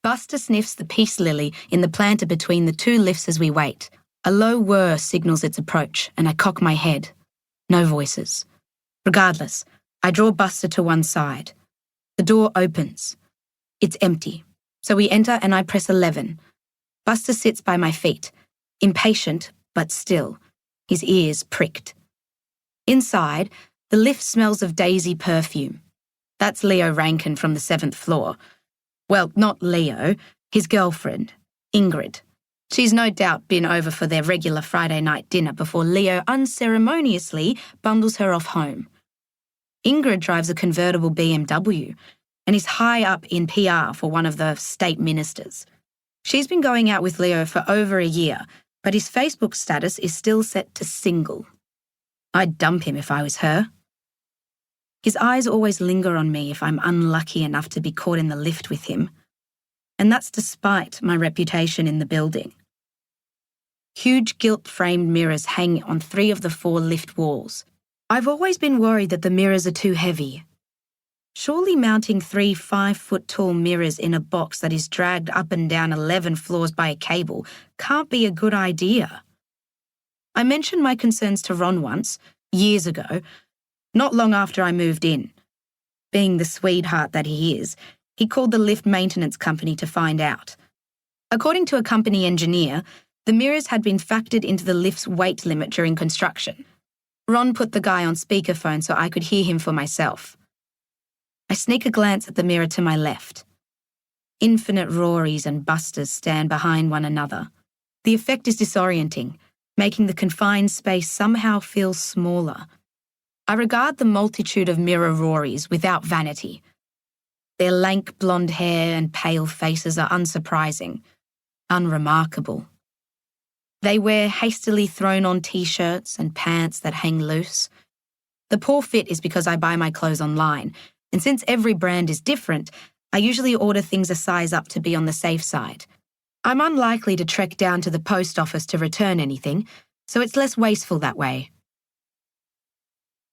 Buster sniffs the peace lily in the planter between the two lifts as we wait. A low whir signals its approach, and I cock my head. No voices. Regardless, I draw Buster to one side. The door opens. It's empty, so we enter and I press 11. Buster sits by my feet, impatient but still, his ears pricked. Inside, the lift smells of daisy perfume. That's Leo Rankin from the 7th floor. Well, not Leo, his girlfriend, Ingrid. She's no doubt been over for their regular Friday night dinner before Leo unceremoniously bundles her off home. Ingrid drives a convertible BMW and is high up in PR for one of the state ministers. She's been going out with Leo for over a year, but his Facebook status is still set to single. I'd dump him if I was her. His eyes always linger on me if I'm unlucky enough to be caught in the lift with him. And that's despite my reputation in the building. Huge gilt-framed mirrors hang on 3 of the 4 lift walls. I've always been worried that the mirrors are too heavy. Surely mounting 3 5-foot-tall mirrors in a box that is dragged up and down 11 floors by a cable can't be a good idea. I mentioned my concerns to Ron once, years ago, not long after I moved in. Being the sweetheart that he is, he called the lift maintenance company to find out. According to a company engineer, the mirrors had been factored into the lift's weight limit during construction. Ron put the guy on speakerphone so I could hear him for myself. I sneak a glance at the mirror to my left. Infinite Rorys and Busters stand behind one another. The effect is disorienting, making the confined space somehow feel smaller. I regard the multitude of mirror Rorys without vanity. Their lank blonde hair and pale faces are unsurprising, unremarkable. They wear hastily thrown-on t-shirts and pants that hang loose. The poor fit is because I buy my clothes online, and since every brand is different, I usually order things a size up to be on the safe side. I'm unlikely to trek down to the post office to return anything, so it's less wasteful that way.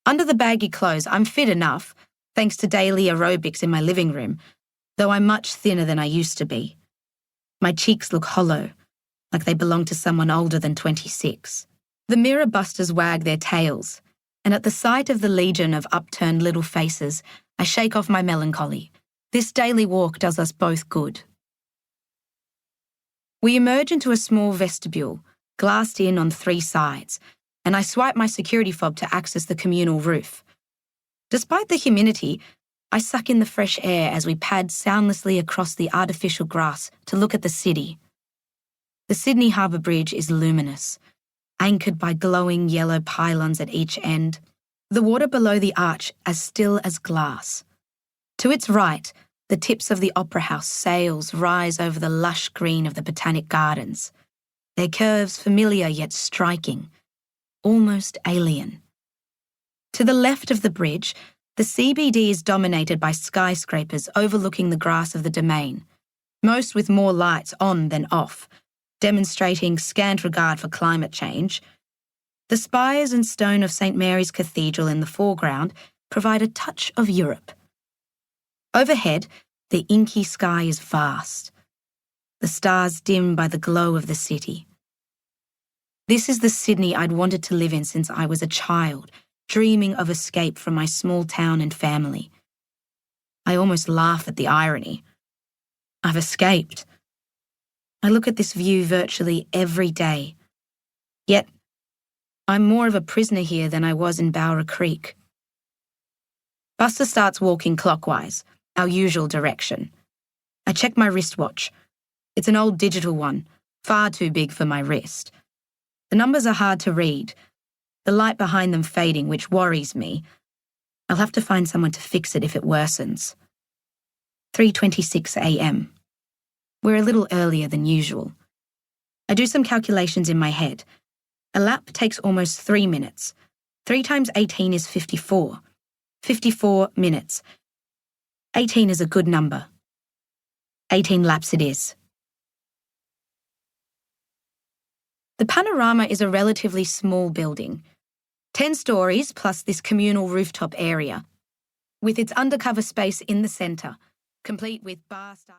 Under the baggy clothes, I'm fit enough, thanks to daily aerobics in my living room, though I'm much thinner than I used to be. My cheeks look hollow, like they belong to someone older than 26. The mirror busters wag their tails, and at the sight of the legion of upturned little faces, I shake off my melancholy. This daily walk does us both good. We emerge into a small vestibule, glassed in on 3 sides, and I swipe my security fob to access the communal roof. Despite the humidity, I suck in the fresh air as we pad soundlessly across the artificial grass to look at the city. The Sydney Harbour Bridge is luminous, anchored by glowing yellow pylons at each end, the water below the arch as still as glass. To its right, the tips of the Opera House sails rise over the lush green of the Botanic Gardens, their curves familiar yet striking, almost alien. To the left of the bridge, the CBD is dominated by skyscrapers overlooking the grass of the Domain, most with more lights on than off, demonstrating scant regard for climate change. The spires and stone of St. Mary's Cathedral in the foreground provide a touch of Europe. Overhead, the inky sky is vast, the stars dim by the glow of the city. This is the Sydney I'd wanted to live in since I was a child, dreaming of escape from my small town and family. I almost laugh at the irony. I've escaped. I look at this view virtually every day. Yet, I'm more of a prisoner here than I was in Bowra Creek. Buster starts walking clockwise, our usual direction. I check my wristwatch. It's an old digital one, far too big for my wrist. The numbers are hard to read, the light behind them fading, which worries me. I'll have to find someone to fix it if it worsens. 3:26 a.m. We're a little earlier than usual. I do some calculations in my head. A lap takes almost 3 minutes. 3 times 18 is 54. 54 minutes. 18 is a good number. 18 laps it is. The Panorama is a relatively small building, 10 stories plus this communal rooftop area, with its undercover space in the centre, complete with bar-style